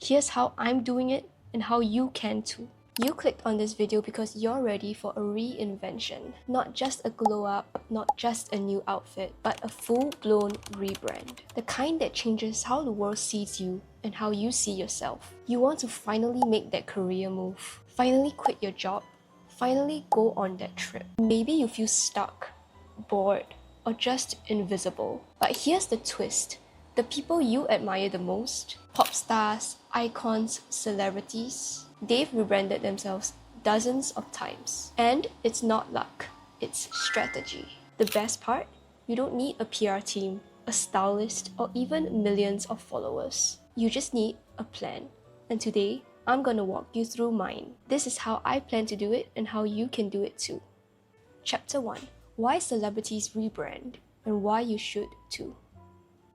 Here's how I'm doing it and how you can too. You clicked on this video because you're ready for a reinvention. Not just a glow up, not just a new outfit, but a full-blown rebrand. The kind that changes how the world sees you and how you see yourself. You want to finally make that career move. Finally quit your job. Finally go on that trip. Maybe you feel stuck, bored, or just invisible. But here's the twist. The people you admire the most, pop stars, icons, celebrities, they've rebranded themselves dozens of times. And it's not luck, it's strategy. The best part? You don't need a PR team, a stylist, or even millions of followers. You just need a plan. And today, I'm gonna walk you through mine. This is how I plan to do it and how you can do it too. Chapter 1. Why celebrities rebrand and why you should too.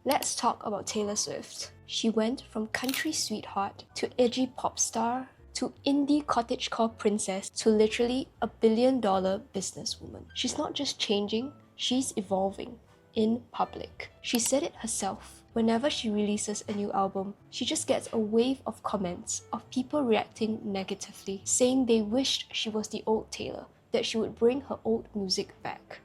Let's talk about Taylor Swift. She went from country sweetheart to edgy pop star to indie cottagecore princess to literally a billion-dollar businesswoman. She's not just changing, she's evolving in public. She said it herself. Whenever she releases a new album, she just gets a wave of comments of people reacting negatively, saying they wished she was the old Taylor, that she would bring her old music back.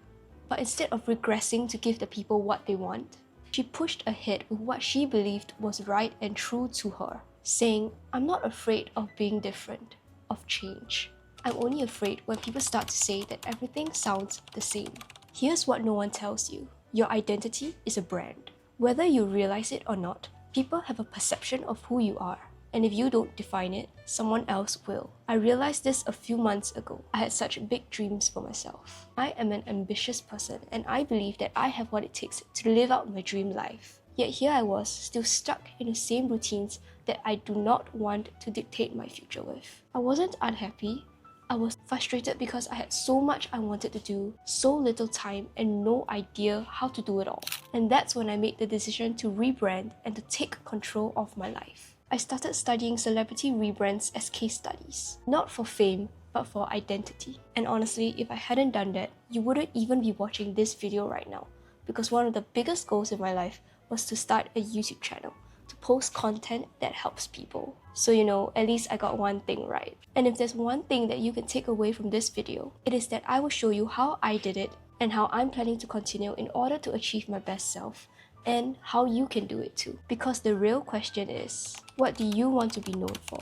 But instead of regressing to give the people what they want, she pushed ahead with what she believed was right and true to her, saying, "I'm not afraid of being different, of change. I'm only afraid when people start to say that everything sounds the same." Here's what no one tells you. Your identity is a brand. Whether you realize it or not, people have a perception of who you are. And if you don't define it, someone else will. I realized this a few months ago. I had such big dreams for myself. I am an ambitious person and I believe that I have what it takes to live out my dream life. Yet here I was, still stuck in the same routines that I do not want to dictate my future with. I wasn't unhappy. I was frustrated because I had so much I wanted to do, so little time and no idea how to do it all. And that's when I made the decision to rebrand and to take control of my life. I started studying celebrity rebrands as case studies, not for fame, but for identity. And honestly, if I hadn't done that, you wouldn't even be watching this video right now, because one of the biggest goals in my life was to start a YouTube channel, to post content that helps people. So at least I got one thing right. And if there's one thing that you can take away from this video, it is that I will show you how I did it and how I'm planning to continue in order to achieve my best self, and how you can do it too. Because the real question is, what do you want to be known for?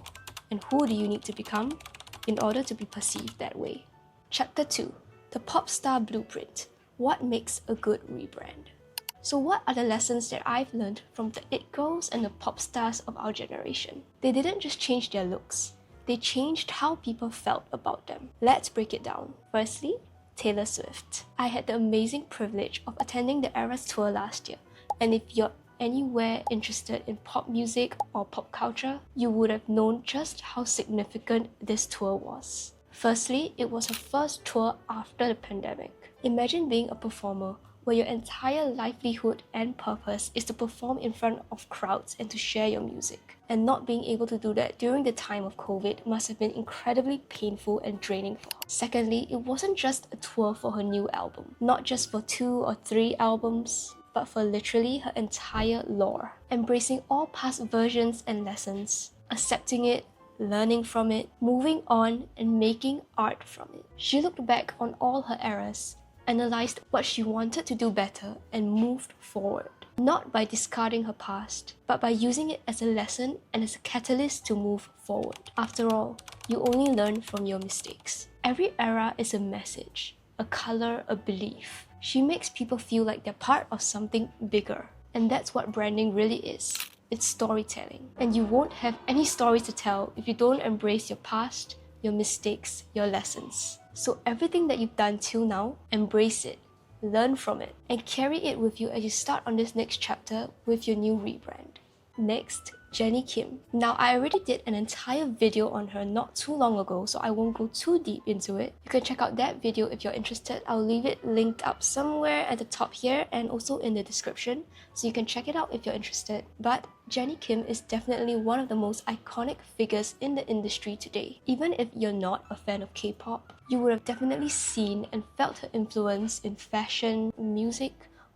And who do you need to become in order to be perceived that way? Chapter 2. The Pop Star Blueprint. What makes a good rebrand? So what are the lessons that I've learned from the it girls and the pop stars of our generation? They didn't just change their looks. They changed how people felt about them. Let's break it down. Firstly, Taylor Swift. I had the amazing privilege of attending the Eras tour last year. And if you're anywhere interested in pop music or pop culture, you would have known just how significant this tour was. Firstly, it was her first tour after the pandemic. Imagine being a performer where your entire livelihood and purpose is to perform in front of crowds and to share your music. And not being able to do that during the time of COVID must have been incredibly painful and draining for her. Secondly, it wasn't just a tour for her new album, not just for 2 or 3 albums, but for literally her entire lore. Embracing all past versions and lessons, accepting it, learning from it, moving on, and making art from it. She looked back on all her eras, analyzed what she wanted to do better, and moved forward. Not by discarding her past, but by using it as a lesson and as a catalyst to move forward. After all, you only learn from your mistakes. Every era is a message, a color, a belief. She makes people feel like they're part of something bigger. And that's what branding really is. It's storytelling. And you won't have any stories to tell if you don't embrace your past, your mistakes, your lessons. So everything that you've done till now, embrace it, learn from it, and carry it with you as you start on this next chapter with your new rebrand. Next, Jennie Kim. Now, I already did an entire video on her not too long ago, so I won't go too deep into it. You can check out that video if you're interested. I'll leave it linked up somewhere at the top here and also in the description, so you can check it out if you're interested. But Jennie Kim is definitely one of the most iconic figures in the industry today. Even if you're not a fan of K-pop, you would have definitely seen and felt her influence in fashion, music,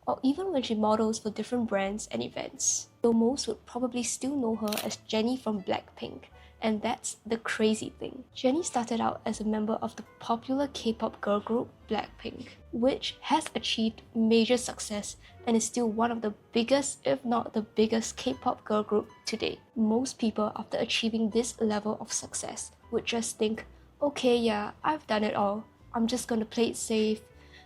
or even when she models for different brands and events. Though most would probably still know her as Jennie from Blackpink. And that's the crazy thing. Jennie started out as a member of the popular K-pop girl group Blackpink, which has achieved major success and is still one of the biggest, if not the biggest, K-pop girl group today. Most people, after achieving this level of success, would just think, okay, yeah, I've done it all. I'm just gonna play it safe,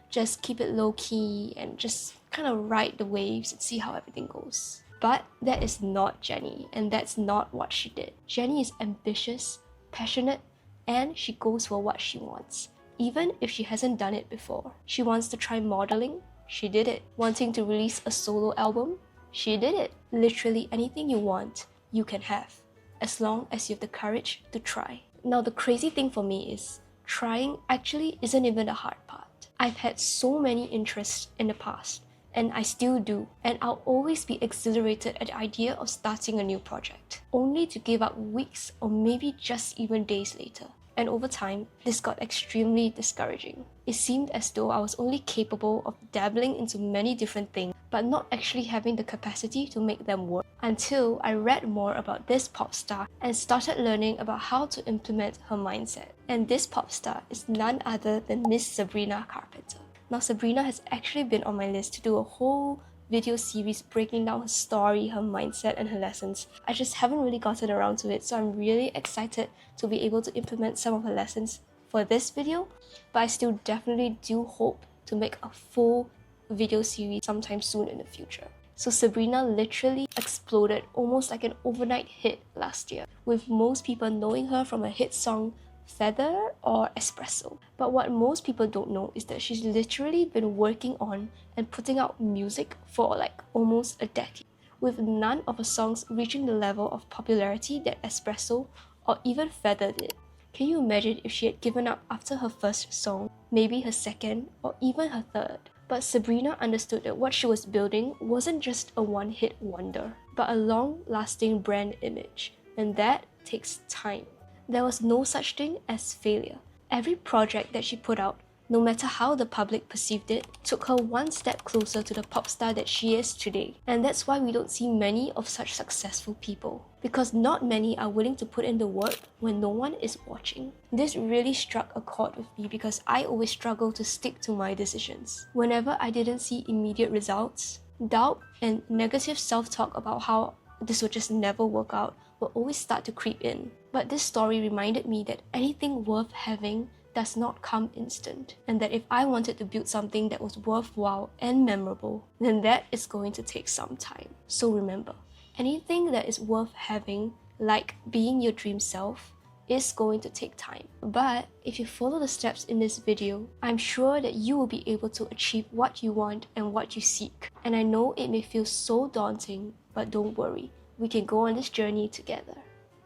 just keep it low-key, and just kind of ride the waves and see how everything goes. But that is not Jennie, and that's not what she did. Jennie is ambitious, passionate, and she goes for what she wants, even if she hasn't done it before. She wants to try modeling, she did it. Wanting to release a solo album, she did it. Literally anything you want, you can have, as long as you have the courage to try. Now the crazy thing for me is, trying actually isn't even the hard part. I've had so many interests in the past, and I still do, and I'll always be exhilarated at the idea of starting a new project, only to give up weeks or maybe just even days later. And over time, this got extremely discouraging. It seemed as though I was only capable of dabbling into many different things, but not actually having the capacity to make them work, until I read more about this pop star and started learning about how to implement her mindset. And this pop star is none other than Miss Sabrina Carpenter. Now, Sabrina has actually been on my list to do a whole video series breaking down her story, her mindset, and her lessons. I just haven't really gotten around to it, so I'm really excited to be able to implement some of her lessons for this video, but I still definitely do hope to make a full video series sometime soon in the future. So Sabrina literally exploded almost like an overnight hit last year, with most people knowing her from a hit song Feather or Espresso. But what most people don't know is that she's literally been working on and putting out music for like almost a decade, with none of her songs reaching the level of popularity that Espresso or even Feather did. Can you imagine if she had given up after her first song, maybe her second, or even her third? But Sabrina understood that what she was building wasn't just a one-hit wonder, but a long-lasting brand image, and that takes time. There was no such thing as failure. Every project that she put out, no matter how the public perceived it, took her one step closer to the pop star that she is today. And that's why we don't see many of such successful people, because not many are willing to put in the work when no one is watching. This really struck a chord with me because I always struggle to stick to my decisions. Whenever I didn't see immediate results, doubt and negative self-talk about how this would just never work out will always start to creep in. But this story reminded me that anything worth having does not come instant, and that if I wanted to build something that was worthwhile and memorable, then that is going to take some time. So remember, anything that is worth having, like being your dream self, is going to take time. But if you follow the steps in this video, I'm sure that you will be able to achieve what you want and what you seek. And I know it may feel so daunting, but don't worry, we can go on this journey together.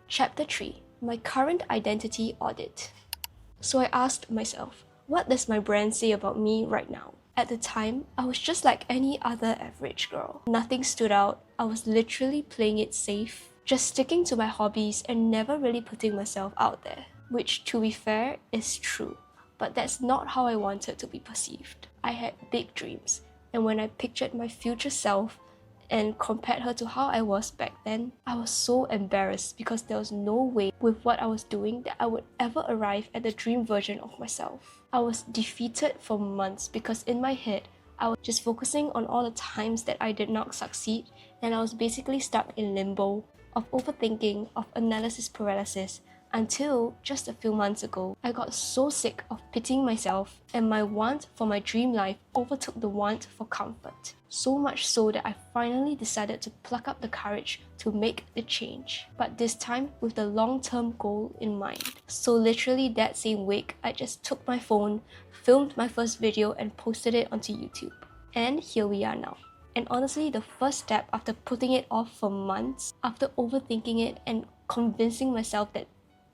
Chapter 3. My current identity audit. So I asked myself, what does my brand say about me right now? At the time, I was just like any other average girl. Nothing stood out. I was literally playing it safe, just sticking to my hobbies and never really putting myself out there. Which, to be fair, is true. But that's not how I wanted to be perceived. I had big dreams, and when I pictured my future self and compared her to how I was back then, I was so embarrassed because there was no way with what I was doing that I would ever arrive at the dream version of myself. I was defeated for months because in my head, I was just focusing on all the times that I did not succeed, and I was basically stuck in limbo of overthinking, of analysis paralysis, until just a few months ago, I got so sick of pitying myself and my want for my dream life overtook the want for comfort. So much so that I finally decided to pluck up the courage to make the change. But this time with the long-term goal in mind. So literally that same week, I just took my phone, filmed my first video and posted it onto YouTube. And here we are now. And honestly, the first step after putting it off for months, after overthinking it and convincing myself that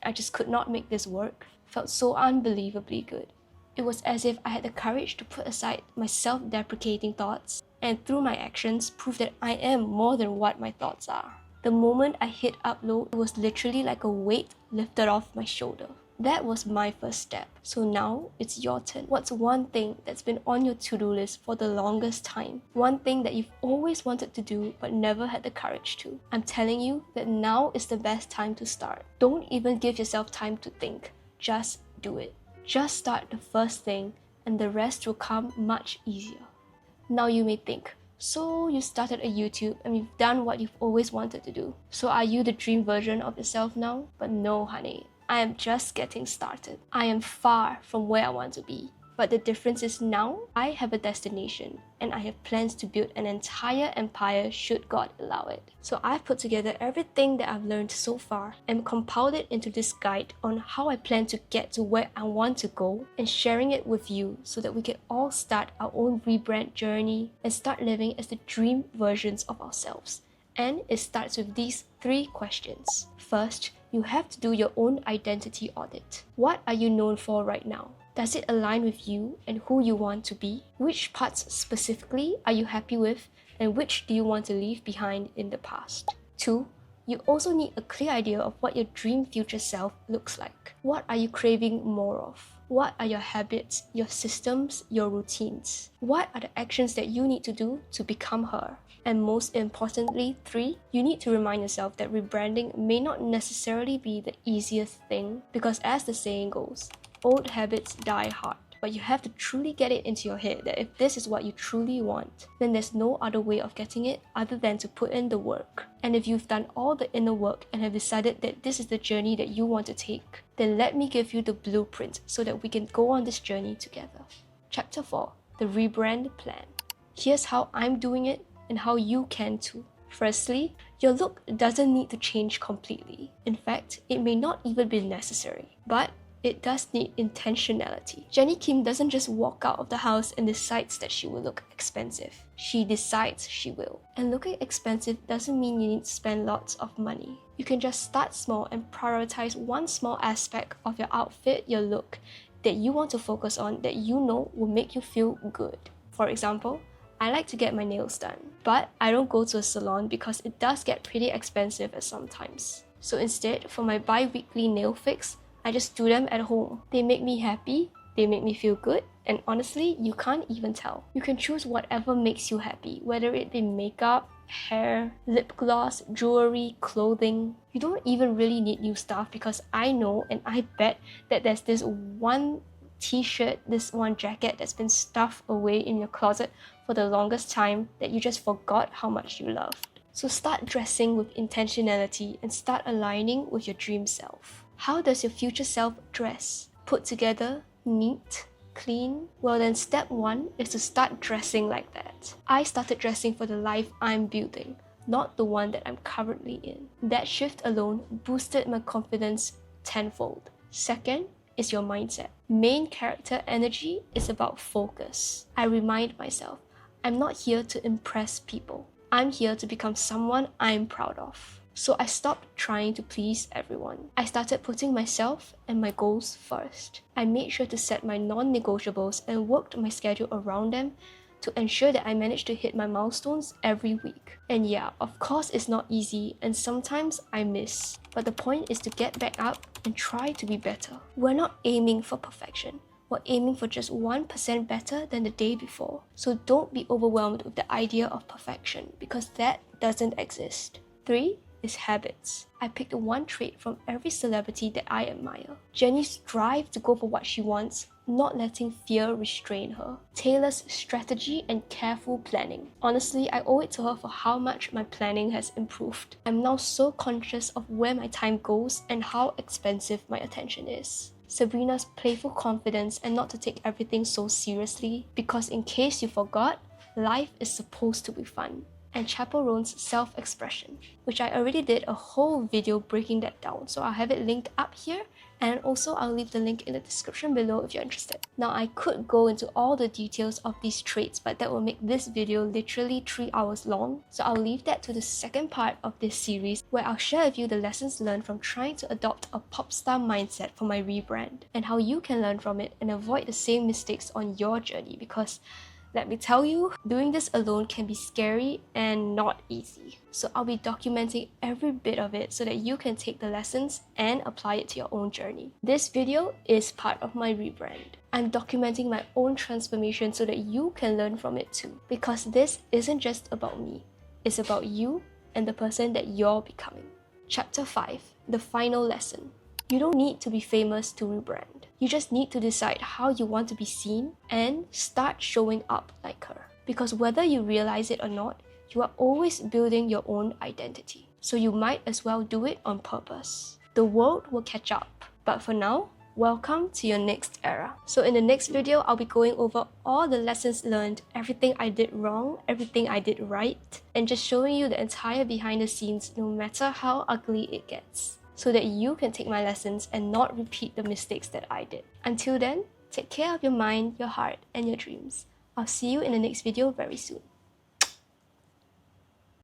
I just could not make this work, felt so unbelievably good. It was as if I had the courage to put aside my self-deprecating thoughts and through my actions prove that I am more than what my thoughts are. The moment I hit upload, it was literally like a weight lifted off my shoulder. That was my first step. So now it's your turn. What's one thing that's been on your to-do list for the longest time? One thing that you've always wanted to do but never had the courage to? I'm telling you that now is the best time to start. Don't even give yourself time to think. Just do it. Just start the first thing and the rest will come much easier. Now you may think, so you started a YouTube and you've done what you've always wanted to do. So are you the dream version of yourself now? But no, honey. I am just getting started. I am far from where I want to be. But the difference is now, I have a destination and I have plans to build an entire empire should God allow it. So I've put together everything that I've learned so far and compiled it into this guide on how I plan to get to where I want to go and sharing it with you so that we can all start our own rebrand journey and start living as the dream versions of ourselves. And it starts with these 3 questions. First, you have to do your own identity audit. What are you known for right now? Does it align with you and who you want to be? Which parts specifically are you happy with and which do you want to leave behind in the past? 2, you also need a clear idea of what your dream future self looks like. What are you craving more of? What are your habits, your systems, your routines? What are the actions that you need to do to become her? And most importantly, 3, you need to remind yourself that rebranding may not necessarily be the easiest thing because as the saying goes, old habits die hard. But you have to truly get it into your head that if this is what you truly want, then there's no other way of getting it other than to put in the work. And if you've done all the inner work and have decided that this is the journey that you want to take, then let me give you the blueprint so that we can go on this journey together. Chapter 4, the rebrand plan. Here's how I'm doing it and how you can too. Firstly, your look doesn't need to change completely. In fact, it may not even be necessary. But it does need intentionality. Jenny Kim doesn't just walk out of the house and decides that she will look expensive. She decides she will. And looking expensive doesn't mean you need to spend lots of money. You can just start small and prioritize one small aspect of your outfit, your look, that you want to focus on that you know will make you feel good. For example, I like to get my nails done, but I don't go to a salon because it does get pretty expensive at some times. So instead, for my bi-weekly nail fix, I just do them at home. They make me happy, they make me feel good, and honestly, you can't even tell. You can choose whatever makes you happy, whether it be makeup, hair, lip gloss, jewelry, clothing. You don't even really need new stuff because I know and I bet that there's this one t-shirt, this one jacket that's been stuffed away in your closet for the longest time that you just forgot how much you loved. So start dressing with intentionality and start aligning with your dream self. How does your future self dress? Put together, neat, clean? Well then step 1 is to start dressing like that. I started dressing for the life I'm building, not the one that I'm currently in. That shift alone boosted my confidence tenfold. Second is your mindset. Main character energy is about focus. I remind myself, I'm not here to impress people. I'm here to become someone I'm proud of. So I stopped trying to please everyone. I started putting myself and my goals first. I made sure to set my non-negotiables and worked my schedule around them to ensure that I managed to hit my milestones every week. And yeah, of course it's not easy and sometimes I miss. But the point is to get back up and try to be better. We're not aiming for perfection. We're aiming for just 1% better than the day before. So don't be overwhelmed with the idea of perfection because that doesn't exist. 3 is habits. I picked one trait from every celebrity that I admire. Jenny strives to go for what she wants, not letting fear restrain her. Taylor's strategy and careful planning. Honestly, I owe it to her for how much my planning has improved. I'm now so conscious of where my time goes and how expensive my attention is. Sabrina's playful confidence and not to take everything so seriously because in case you forgot, life is supposed to be fun. And Chaperone's self-expression, which I already did a whole video breaking that down, so I'll have it linked up here and also I'll leave the link in the description below if you're interested. Now I could go into all the details of these traits, but that will make this video literally 3 hours long, so I'll leave that to the second part of this series where I'll share with you the lessons learned from trying to adopt a pop star mindset for my rebrand and how you can learn from it and avoid the same mistakes on your journey because Let me tell you, doing this alone can be scary and not easy. So I'll be documenting every bit of it so that you can take the lessons and apply it to your own journey. This video is part of my rebrand. I'm documenting my own transformation so that you can learn from it too. Because this isn't just about me, it's about you and the person that you're becoming. Chapter 5, the final lesson. You don't need to be famous to rebrand. You just need to decide how you want to be seen and start showing up like her. Because whether you realize it or not, you are always building your own identity. So you might as well do it on purpose. The world will catch up. But for now, welcome to your next era. So in the next video, I'll be going over all the lessons learned, everything I did wrong, everything I did right, and just showing you the entire behind the scenes no matter how ugly it gets, so that you can take my lessons and not repeat the mistakes that I did. Until then, take care of your mind, your heart, and your dreams. I'll see you in the next video very soon.